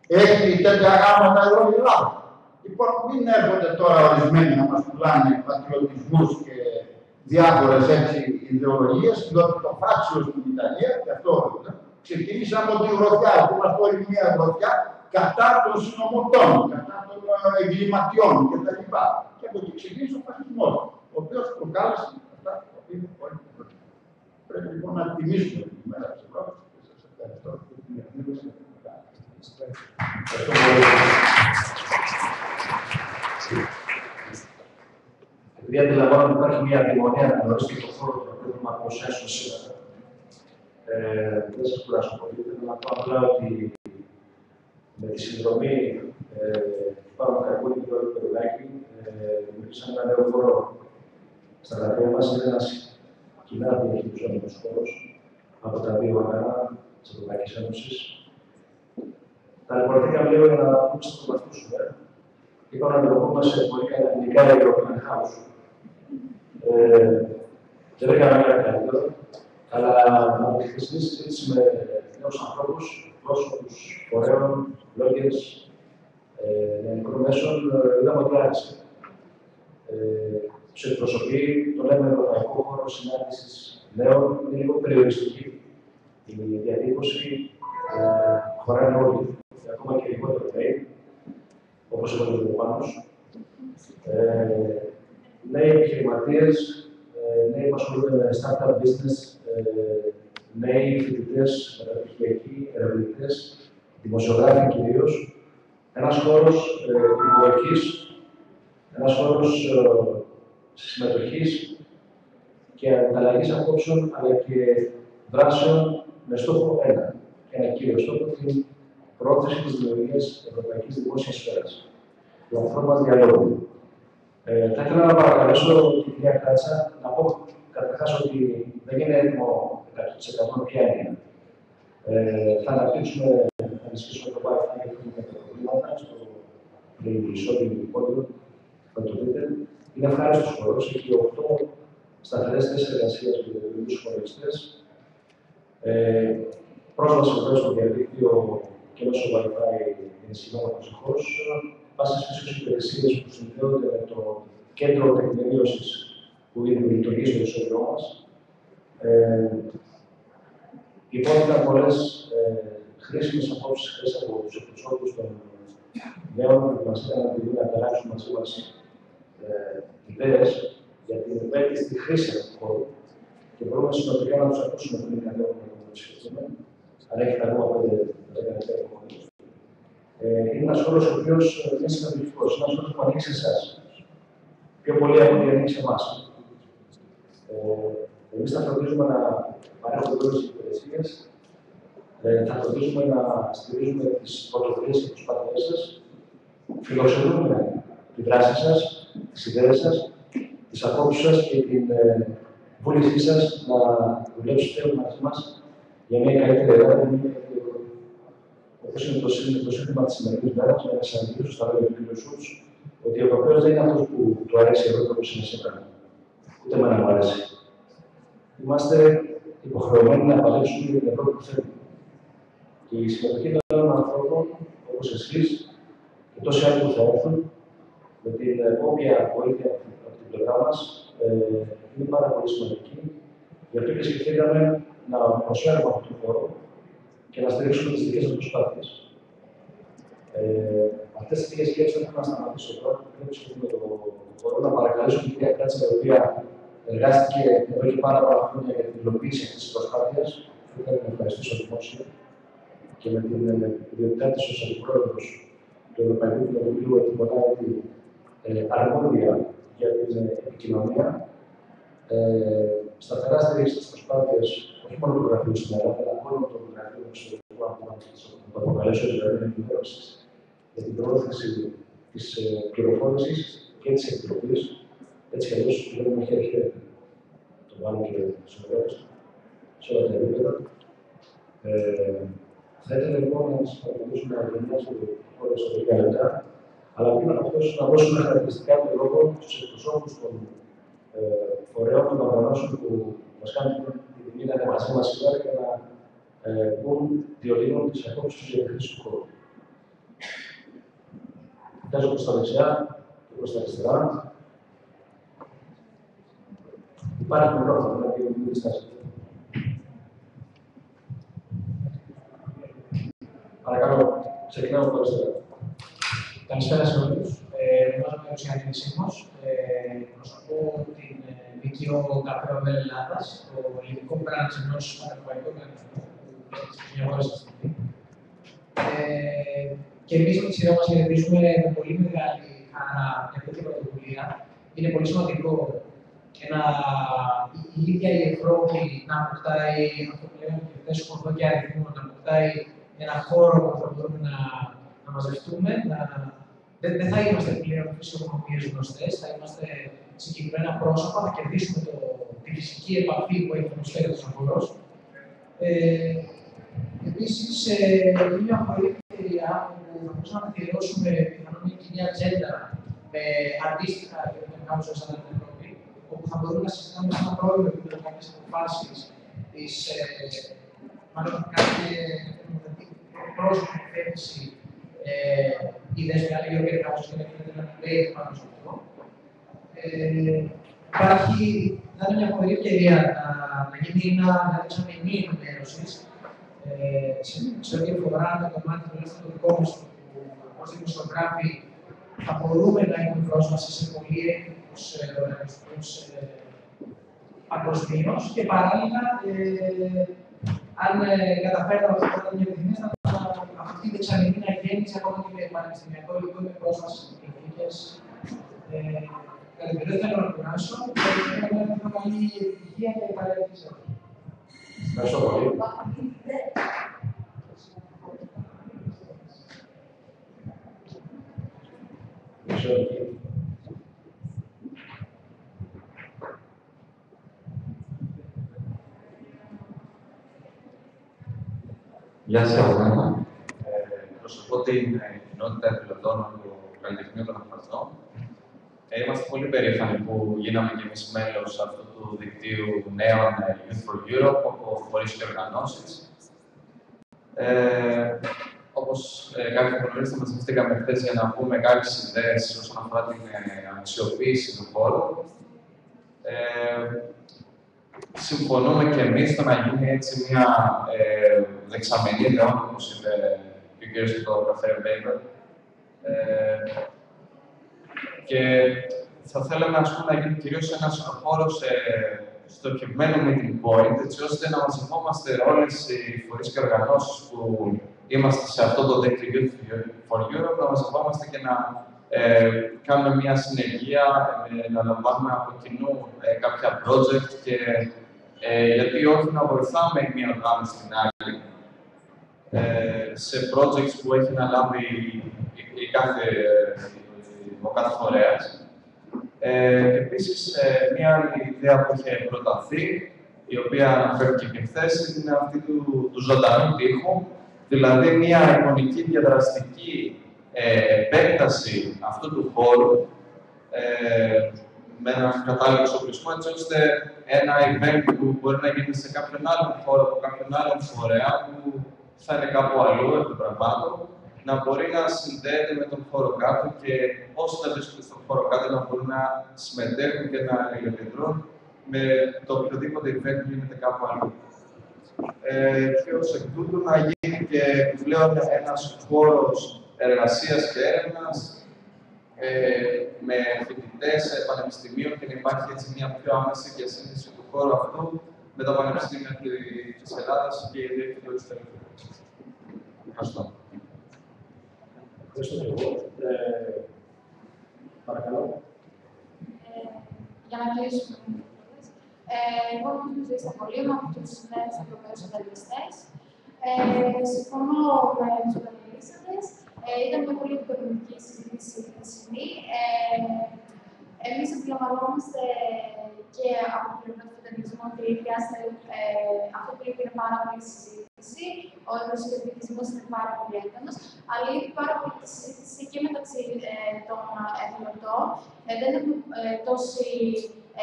έχει τέτοια γάμματα εδώ η Ελλάδα. Λοιπόν, μην έρχονται τώρα ορισμένοι να μας πουλάνε πατριωτισμούς και διάφορες έτσι ιδεολογίες, διότι το φάξιο στην Ιταλία, και αυτό ξεκίνησε από τη γροθιά, που είμαστε όλοι μια γροθιά κατά των συνωμοτών, κατά των εγκληματιών κτλ. Και από εκεί ξεκίνησε ο φασισμός, ο οποίος προκάλεσε αυτά τα οποία όλοι πρέπει λοιπόν να τιμήσουμε την ημέρα της Ευρώπης και σας ευχαριστώ για την εκδήλωση που κάνετε. Ευχαριστώ πολύ. Επειδή αντιλαμβάνομαι ότι υπάρχει μια αδειμονία να γνωρίσετε το χώρο του οποίο θα παρουσιάσουμε σήμερα. Δεν σας κουράσω πολύ. Θέλω να πω απλά ότι με τη συνδρομή του Παύλου Καρπούλη και του Εύη Περουλάκη δημιουργήσαμε ένα νέο χώρο στα γραφεία μας. Είναι ένας κοινά διαχειριζόμενος χώρος από τα δύο όργανα της Ευρωπαϊκής Ένωσης. Ταλαιπωρηθήκαμε λίγο για να πούμε στο βαθμούσουμε. Είπαμε να το πούμε σε πολύ ελληνικά European House. Δεν έκανα κάτι καλύτερο, αλλά από τη χθεσινή συζήτηση με νέους ανθρώπους, πρόσωπους, φορέων, bloggers, νεανικών μέσων, είδαμε ότι άρεσε. Τους εκπροσωπεί, το λέμε ευρωπαϊκό χώρο συνάντησης νέων, είναι λίγο περιοριστική. Η διατύπωση χωράει όλοι, ακόμα και λιγότερο λέει, όπως είπατε ο Πάνος. Νέοι επιχειρηματίες, νέοι που ασχολούνται με startup business, νέοι φοιτητές, μεταπτυχιακοί, ερευνητές, δημοσιογράφοι κυρίως. Ένας χώρος υποδοχής, ένας χώρος συμμετοχής και ανταλλαγής απόψεων, αλλά και δράσεων με στόχο ένα κύριο στόχο, την πρόθεση της δημιουργίας ευρωπαϊκής δημόσιας σφαίρας. Πλατφόρμας διαλόγου. Θα ήθελα να παρακαλέσω την κυρία Κράτσα να πω καταρχάς ότι δεν είναι έτοιμο 100% ποια είναι. Θα αναπτύξουμε, θα ενισχύσουμε το Wi-Fi και έχουμε τα προβλήματα στο εισόδημα του πόντου. Θα το δείτε. Είναι ευχάριστος χώρος, έχει 8 σταθερές θέσεις εργασίας για τους χωριστές. Πρόσβαση βεβαίως στο διαδίκτυο και μέσω Wi-Fi ενισχυμένο προσεχώς. Βάσει στις υπηρεσίες που συνδέονται με το κέντρο τεκμηρίωσης που λειτουργεί στο ισόβιό μας. Υπόθηκαν πολλές χρήσιμες απόψεις χθες από τους εκπροσώπους των νέων που μας έκαναν τη δουλειά να ανταλλάξουν μαζί μας ιδέες για την βέλτιστη χρήση αυτού του χώρου και μπορούμε συνολικά να τους ακούσουμε πριν κατέβουμε να το συζητήσουμε. Αν έχετε ακόμα 5-10 λεπτά. Είναι ένας χώρος ο οποίος είναι σημαντικός, ένας χώρος που ανοίξει εσάς. Πιο πολύ από ό,τι ανοίξει εμάς. Εμείς θα φροντίζουμε να παρέχουμε όλες τις υπηρεσίες, θα φροντίζουμε να στηρίζουμε τις πρωτοβουλίες και τις προσπάθειές σας, φιλοξενούμε τη δράση σας, τις ιδέες σας, τις απόψεις σας και την βούλησή σας να δουλέψετε μαζί μας για μια καλύτερη Ελλάδα. Όπως είναι το σύνθημα της σημερινής μέρας, να συναντήσω στα λόγια του κ. Σούλτς, ότι ο Ευρωπαίος δεν είναι αυτός που του αρέσει η Ευρώπη όπως είναι σήμερα. Ούτε εμένα μου αρέσει. Είμαστε υποχρεωμένοι να παλέψουμε για την Ευρώπη που θέλουμε. Και η συμμετοχή των νέων ανθρώπων, όπως εσείς και τόσοι άλλοι που θα έρθουν, με την όποια βοήθεια από την πλευρά μας, είναι πάρα πολύ σημαντική. Γι' αυτό και σκεφτήκαμε να προσφέρουμε αυτόν τον χώρο και να στηρίξουμε τις δικές μας προσπάθειες. Αυτές τις δύο σκέψεις θα ήθελα να σταματήσω εδώ. Δεν ψηφίσουμε το χώρο. Να παρακαλέσω την κυρία Κράτσα, η οποία εργάστηκε εδώ και πάρα πολλά χρόνια για την υλοποίηση αυτής της προσπάθειας. Θα ήθελα να ευχαριστήσω δημόσια και με την ιδιότητά της ως αντιπρόεδρος του Ευρωπαϊκού Κοινοβουλίου εκπονάει αρμόδια για την επικοινωνία. Σταθερά στηρίξει τις προσπάθειες όχι μόνο του γραφείου στην Ελλάδα, αλλά όλων των γραφείων εξωτερικού αγώνα, να το αποκαλέσω δηλαδή ενημέρωσης, για την προώθηση της πληροφόρησης και της επιτροπής. Έτσι κι αλλιώς δουλεύουμε χέρι-χέρι. Το βάλω και στους συνεργάτες του, σε όλα τα επίπεδα. Θα ήθελα λοιπόν να σας παρακολουθήσουμε να γεννιάσουμε το χώρο σε 10 λεπτά, αλλά πριν από αυτό να δώσουμε χαρακτηριστικά του λόγου στους εκπροσώπους των φορέων των οργανώσεων που μας κάνουν την τιμή να είναι μαζί μας σήμερα και να πούν διολύνουν τις απόψεις για τη χρήση του χώρου. Κοιτάζω προς τα δεξιά και προς τα αριστερά. Υπάρχει μικρόφωνο, δηλαδή μην διστάσετε. Παρακαλώ, ξεκινάμε από το αριστερά. Καλησπέρα σε όλους. Ονομάζομαι Ρουσιάννη Σύμμος. Προσωπώ την ΜΚΟ Καφέ Ελλάδας, το ελληνικό μπραντς ενός πανευρωπαϊκού οργανισμού που έχει στις μια χώρα στη στιγμή. Και εμείς με τη σειρά μας χαιρετίζουμε με πολύ μεγάλη χαρά μια τέτοια πρωτοβουλία. Είναι πολύ σημαντικό η ίδια η Ευρώπη να αποκτάει αυτό που λέγαμε και χθες, χορδό και αριθμό, να αποκτάει ένα χώρο που θα μπορούμε να μαζευτούμε. Δεν θα είμαστε πλέον φυσιογνωμίες γνωστές, θα είμαστε συγκεκριμένα πρόσωπα, θα κερδίσουμε τη φυσική επαφή που έχει προσφέρει ο χώρος. Επίσης, είναι μια πολύ ευκαιρία που θα μπορούσαμε να αφιερώσουμε πιθανόν μια κοινή ατζέντα με αντίστοιχα για σαν την Ευρώπη, όπου θα μπορούμε να συζητάμε σε ένα πρόβλημα επίπεδο κάποιες αποφάσεις, μάλλον κάποια πρόσωπη θέτηση ιδέες με άλλη γεωργία κάπως και να γίνεται ένα debate πάνω σε αυτό. Θα είναι μια φοβερή ευκαιρία να γίνει μια δεξαμενή ενημέρωσης σε ό,τι αφορά το κομμάτι τουλάχιστον το δικό μας που ως δημοσιογράφοι θα μπορούμε να έχουμε πρόσβαση σε πολύ έντυπους οργανισμούς παγκοσμίως και παράλληλα, αν καταφέρουμε αυτό το μια επιθυμία, αυτή η δεξαμενή να γίνει ακόμα και με πανεπιστημιακό υλικό με πρόσβαση στις βιβλιοθήκες. Κατά τη δεν θέλω να κουράσω, θέλω να έχω καλή υγεία και καλή ευτυχία. Ευχαριστώ πολύ. Γεια σας από μένα. Προσωπώ την κοινότητα εθελοντών του Καλλιτεχνείου των Αφραζών. Είμαστε πολύ περήφανοι που γίναμε και εμείς μέλος αυτού του δικτύου νέων Youth for Europe από φορείς και οργανώσεις. Όπως κάποιοι γνωρίζετε, μαζευτήκαμε χθες για να πούμε κάποιες ιδέες όσον αφορά την αξιοποίηση του χώρου. Συμφωνούμε και εμείς στο να γίνει έτσι μια δεξαμενή ιδεών, όπως είπε και ο κύριος στο Café Paper. Και θα θέλαμε να γίνει κυρίως ένας χώρος στοχευμένο meeting point, έτσι ώστε να μαζευόμαστε όλες οι φορείς και οργανώσεις που είμαστε σε αυτό το δίκτυο Youth for Europe, να μαζευόμαστε και να κάνουμε μια συνεργεία, να λαμβάνουμε από κοινού κάποια project και γιατί όχι να βοηθάμε η μία οργάνωση στην άλλη σε projects που έχει να λάβει ο κάθε φορέας. Επίσης, μία άλλη ιδέα που είχε προταθεί, η οποία αναφέρθηκε και χθες, είναι αυτή του ζωντανού τοίχου, δηλαδή μία εικονική διαδραστική επέκταση αυτού του χώρου με έναν κατάλληλο εξοπλισμό, έτσι ώστε ένα event που μπορεί να γίνει σε κάποιον άλλον χώρο, από κάποιον άλλον φορέα, που θα είναι κάπου αλλού, επί πραγμάτων, να μπορεί να συνδέεται με τον χώρο κάτω και όσοι θα βρίσκονται στον χώρο κάτω να μπορούν να συμμετέχουν και να αλληλεπιδρούν με το οποιοδήποτε event που γίνεται κάπου αλλού. Και ως εκ τούτου να γίνει και πλέον ένας χώρος εργασίας και έρευνας με φοιτητές πανεπιστημίων και να υπάρχει έτσι μια πιο άμεση διασύνδεση του χώρου αυτού με τα πανεπιστήμια της Ελλάδας και η διεύθυνση του εξωτερικού. Ευχαριστώ. Ευχαριστώ και εγώ. Παρακαλώ. Για να κλείσουμε. Εγώ είμαι Ζωής Απολύμου από τους νέους Ευρωπαίους Συνταγιστές. Συμφωνώ με τους πανελίστες. Ήταν μια πολύ επικοδομητική συζήτηση η χθεσινή. Εμείς αντιλαμβανόμαστε και από την πλευρά του φετανισμού ότι αυτό που λείπει είναι πάρα πολύ συζήτηση. Ο ευρωσκεπτικισμός είναι πάρα πολύ έντονος, αλλά λείπει πάρα πολύ τη συζήτηση και μεταξύ των εθελοντών. Δεν έχουμε τόση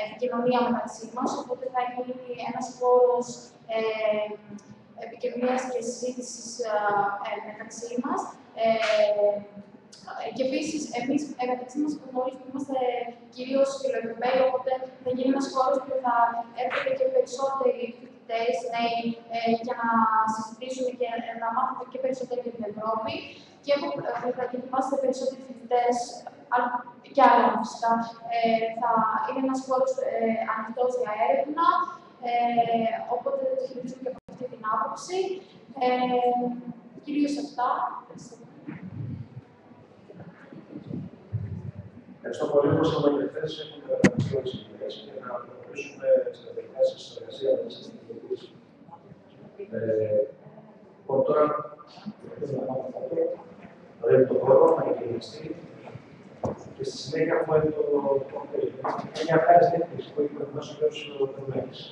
επικοινωνία μεταξύ μας, οπότε θα γίνει ένας χώρος επικοινωνίας και συζήτησης μεταξύ μας. Και επίσης, εμείς μεταξύ μας γνωρίζουμε, είμαστε κυρίως φιλοευρωπαίοι, οπότε θα γίνει ένας χώρος που θα έρχονται και περισσότεροι φοιτητές, νέοι, για να συζητήσουν και να μάθουν και περισσότερο για την Ευρώπη. Και θα ετοιμάσετε περισσότεροι φοιτητές και άλλα φυσικά. Θα είναι ένας χώρος ανοιχτός για έρευνα, οπότε το χαιρετίζουμε και από αυτή την άποψη. Κυρίως αυτά. Ευχαριστώ πολύ. Όπως είπαμε και χθες, έχουμε δύο εξηγητές για να προχωρήσουμε στις διαδικασίες της εργασίας μέσα στην κοινοποίηση. Λοιπόν, τώρα θέλω να πάμε κάτω, να δείτε το χώρο, να εγκαινιστεί και στη συνέχεια έχουμε το κοκτέιλ. Είναι μια χάρη διεύθυνση που έχει προετοιμάσει ο κ. Δρομέγης.